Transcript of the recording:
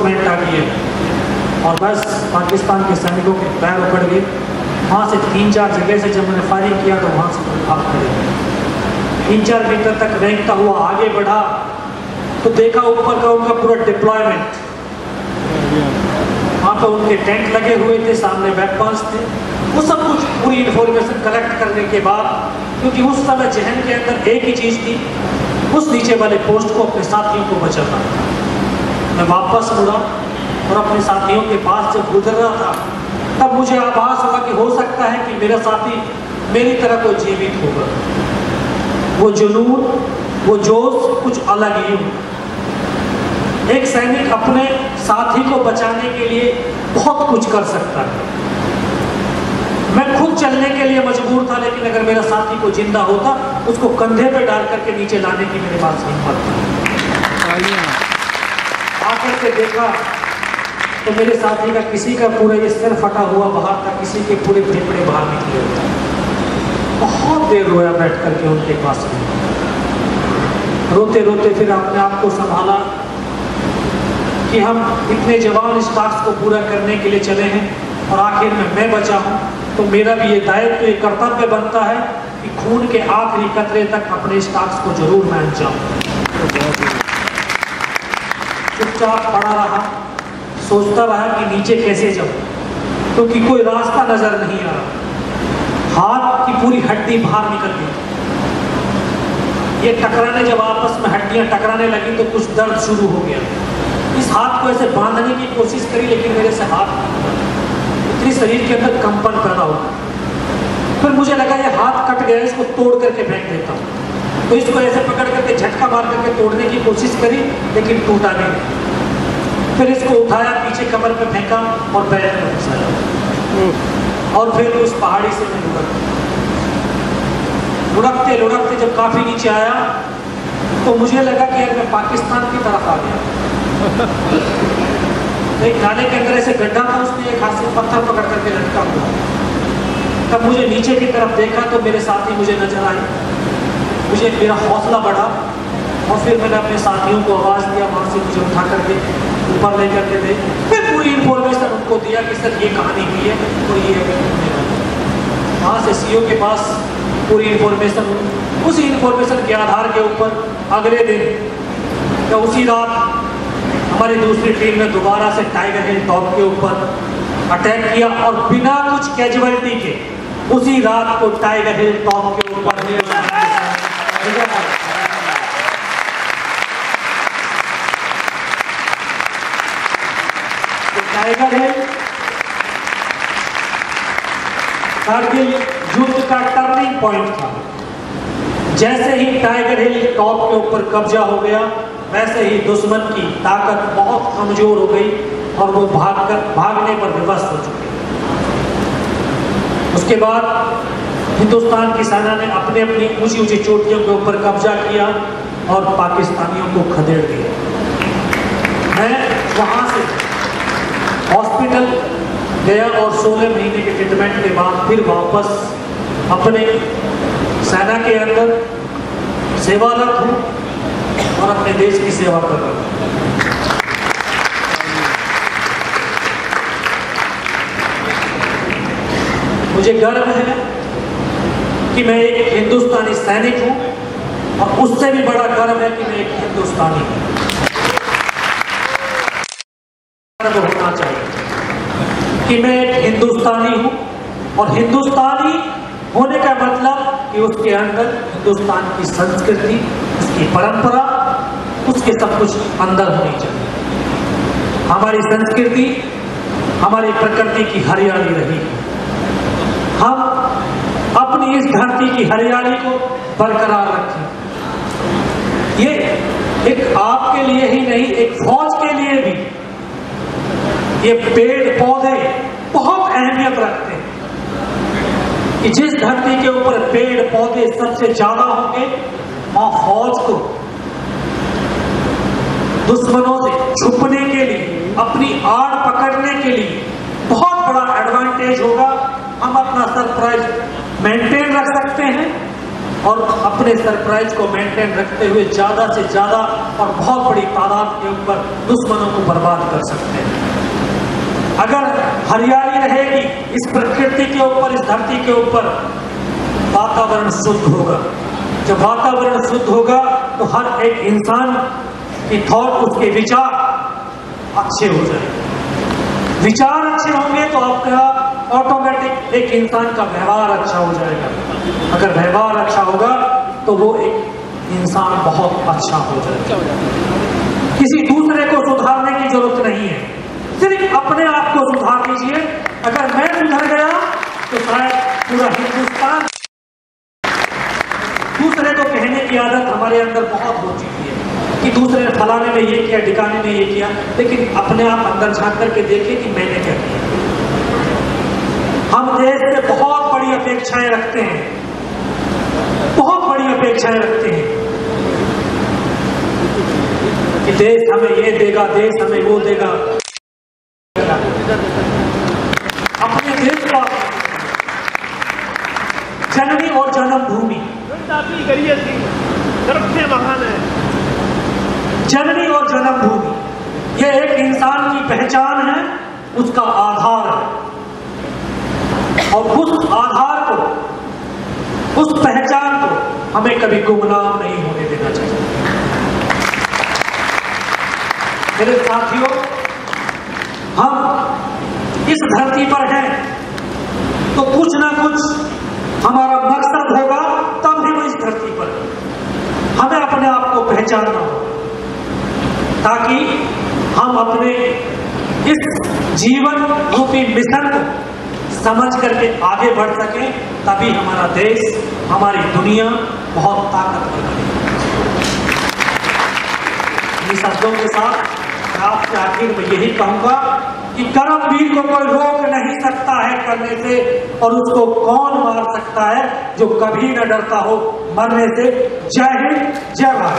Reinforcement आ गई है और बस पाकिस्तान के सैनिकों के पैर उखड़ गए। वहाँ से 3-4 जगह से जब मैंने फायरिंग किया तो वहाँ से भाग खड़े 3-4 मीटर तक रेंगता हुआ आगे बढ़ा तो देखा ऊपर का उनका पूरा डिप्लॉयमेंट। वहाँ पर उनके टेंट लगे हुए थे, सामने वेपन्स थे, वो सब कुछ पूरी इन्फॉर्मेशन कलेक्ट करने के बाद, क्योंकि उस समय जहन के अंदर एक ही चीज़ थी, उस नीचे वाले पोस्ट को अपने साथियों को बचाना। मैं वापस मुड़ा और अपने साथियों के पास जब गुजर रहा था तब मुझे आभास हुआ कि हो सकता है कि मेरा साथी मेरी तरह कोई जीवित होगा। वो जुनून, वो जोश कुछ अलग ही हो। एक सैनिक अपने साथी को बचाने के लिए बहुत कुछ कर सकता है। मैं खुद चलने के लिए मजबूर था, लेकिन अगर मेरा साथी को जिंदा होता उसको कंधे पे डाल करके नीचे लाने की मेरे पास हिम्मत थी। आकर के देखा तो मेरे साथी का किसी का पूरा ये सिर फटा हुआ बाहर था, किसी के पूरे फेफड़े बाहर निकले हुए। बहुत देर रोया बैठ करके उनके पास में। रोते रोते फिर अपने आप को संभाला कि हम इतने जवान इस टास्क को पूरा करने के लिए चले हैं और आखिर में मैं बचा हूँ, तो मेरा भी ये दायित्व, ये कर्तव्य बनता है कि खून के आखिरी कतरे तक अपने इस टास्क को जरूर मैं अंजाम दूं। चुपचाप पड़ा रहा, सोचता रहा कि नीचे कैसे जाऊं, क्योंकि कोई रास्ता नजर नहीं आ रहा। हाथ की पूरी हड्डी बाहर निकल गई। ये टकराने, जब आपस में हड्डियां टकराने लगी तो कुछ दर्द शुरू हो गया। इस हाथ को ऐसे बांधने की कोशिश करी, लेकिन मेरे से हाथ इतनी शरीर के अंदर कंपन पैदा हो गया। फिर मुझे लगा ये हाथ कट गया, इसको तोड़ करके फेंक देता हूँ। तो इसको ऐसे पकड़ करके झटका मार करके तोड़ने की कोशिश करी, लेकिन टूटा नहीं। फिर इसको उठाया, पीछे कमर पे फेंका और बैग में फंसाया और फिर उस पहाड़ी से मैं लुढ़कते लुढ़कते जब काफी नीचे आया तो मुझे लगा कि यार मैं पाकिस्तान की तरफ आ गया। एक नाले के अंदर ऐसे गड्ढा था, उसने एक हाथ से पत्थर पकड़ करके लटका हुआ। तब मुझे नीचे की तरफ देखा तो मेरे साथी मुझे नजर आए। मुझे मेरा हौसला बढ़ा और फिर मैंने अपने साथियों को आवाज़ दिया, वहाँ से मुझे उठा करके ऊपर ले करके दे। फिर पूरी इन्फॉर्मेशन उनको दिया कि सर ये कहानी हुई है और ये वहाँ से सीओ के पास पूरी इन्फॉर्मेशन। उसी इन्फॉर्मेशन के आधार के ऊपर अगले दिन या उसी रात हमारी दूसरी टीम ने दोबारा से टाइगर हिल टॉप के ऊपर अटैक किया और बिना कुछ कैजुअलिटी के उसी रात को टाइगर हिल टॉप के ऊपर टाइगर हिल कारगिल युद्ध का टर्निंग पॉइंट था। जैसे ही टाइगर हिल टॉप के ऊपर कब्जा हो गया, वैसे ही दुश्मन की ताकत बहुत कमजोर हो गई और वो भागने पर विवश हो चुके। उसके बाद हिंदुस्तान की सेना ने अपने अपनी ऊंची ऊंची चोटियों के ऊपर कब्जा किया और पाकिस्तानियों को खदेड़ दिया। मैं वहां से हॉस्पिटल गया और 16 महीने के ट्रीटमेंट के बाद फिर वापस अपने सेना के अंदर सेवारत हूँ और अपने देश की सेवा कर रहा हूँ। मुझे गर्व है कि मैं एक हिंदुस्तानी सैनिक हूँ और उससे भी बड़ा गर्व है कि मैं एक हिंदुस्तानी हूँ। गर्व होना चाहिए कि मैं एक हिंदुस्तानी हूँ और हिंदुस्तानी होने का मतलब कि उसके अंदर हिंदुस्तान की संस्कृति, उसकी परंपरा, उसके सब कुछ अंदर होनी चाहिए। हमारी संस्कृति हमारी प्रकृति की हरियाली रही। हम अपनी इस धरती की हरियाली को बरकरार रखें। ये एक आपके लिए ही नहीं, एक फौज के लिए भी ये पेड़ पौधे बहुत अहमियत रखते हैं कि जिस धरती के ऊपर पेड़ पौधे सबसे ज्यादा होंगे, वहां फौज को दुश्मनों से छुपने के लिए, अपनी आड़ पकड़ने के लिए बहुत बड़ा एडवांटेज होगा। हम अपना सरप्राइज मेंटेन रख सकते हैं और अपने सरप्राइज को मेंटेन रखते हुए ज़्यादा से ज़्यादा और बहुत बड़ी तादाद के ऊपर दुश्मनों को बर्बाद कर सकते हैं। अगर हरियाली रहेगी इस प्रकृति के ऊपर, इस धरती के ऊपर, वातावरण शुद्ध होगा। जब वातावरण शुद्ध होगा तो हर एक इंसान की थॉट, उसके विचार अच्छे हो जाएंगे। विचार अच्छे होंगे तो आपका ऑटोमेटिक एक इंसान का व्यवहार अच्छा हो जाएगा। अगर व्यवहार अच्छा होगा तो वो एक इंसान बहुत अच्छा हो जाएगा। किसी दूसरे को सुधारने की जरूरत नहीं है, सिर्फ अपने आप को सुधार लीजिए। अगर मैं सुधर गया तो शायद पूरा हिंदुस्तान। दूसरे को कहने की आदत हमारे अंदर बहुत हो चुकी है कि दूसरे ने फलाने में ये किया, ठिकाने में ये किया, लेकिन अपने आप अंदर झांक करके देखें कि मैंने क्या किया। हम देश से बहुत बड़ी अपेक्षाएं रखते हैं, बहुत बड़ी अपेक्षाएं रखते हैं कि देश हमें ये देगा, देश हमें वो देगा। अपने देश को जननी और जन्मभूमि, जननी और जन्मभूमि ये एक इंसान की पहचान है, उसका आधार है। और उस आधार को, उस पहचान को हमें कभी गुमनाम नहीं होने देना चाहिए। मेरे साथियों, हम इस धरती पर हैं तो कुछ ना कुछ हमारा मकसद होगा, तब भी हम इस धरती पर हमें अपने आप को पहचानना होगा, ताकि हम अपने इस जीवन रूपी मिशन को समझ करके आगे बढ़ सकें। तभी हमारा देश, हमारी दुनिया बहुत ताकतवर बनेगी। इन शब्दों के साथ आपके आखिर में यही कहूंगा कि कर्मवीर को कोई रोक नहीं सकता है करने से, और उसको कौन मार सकता है जो कभी न डरता हो मरने से। जय हिंद, जय भारत।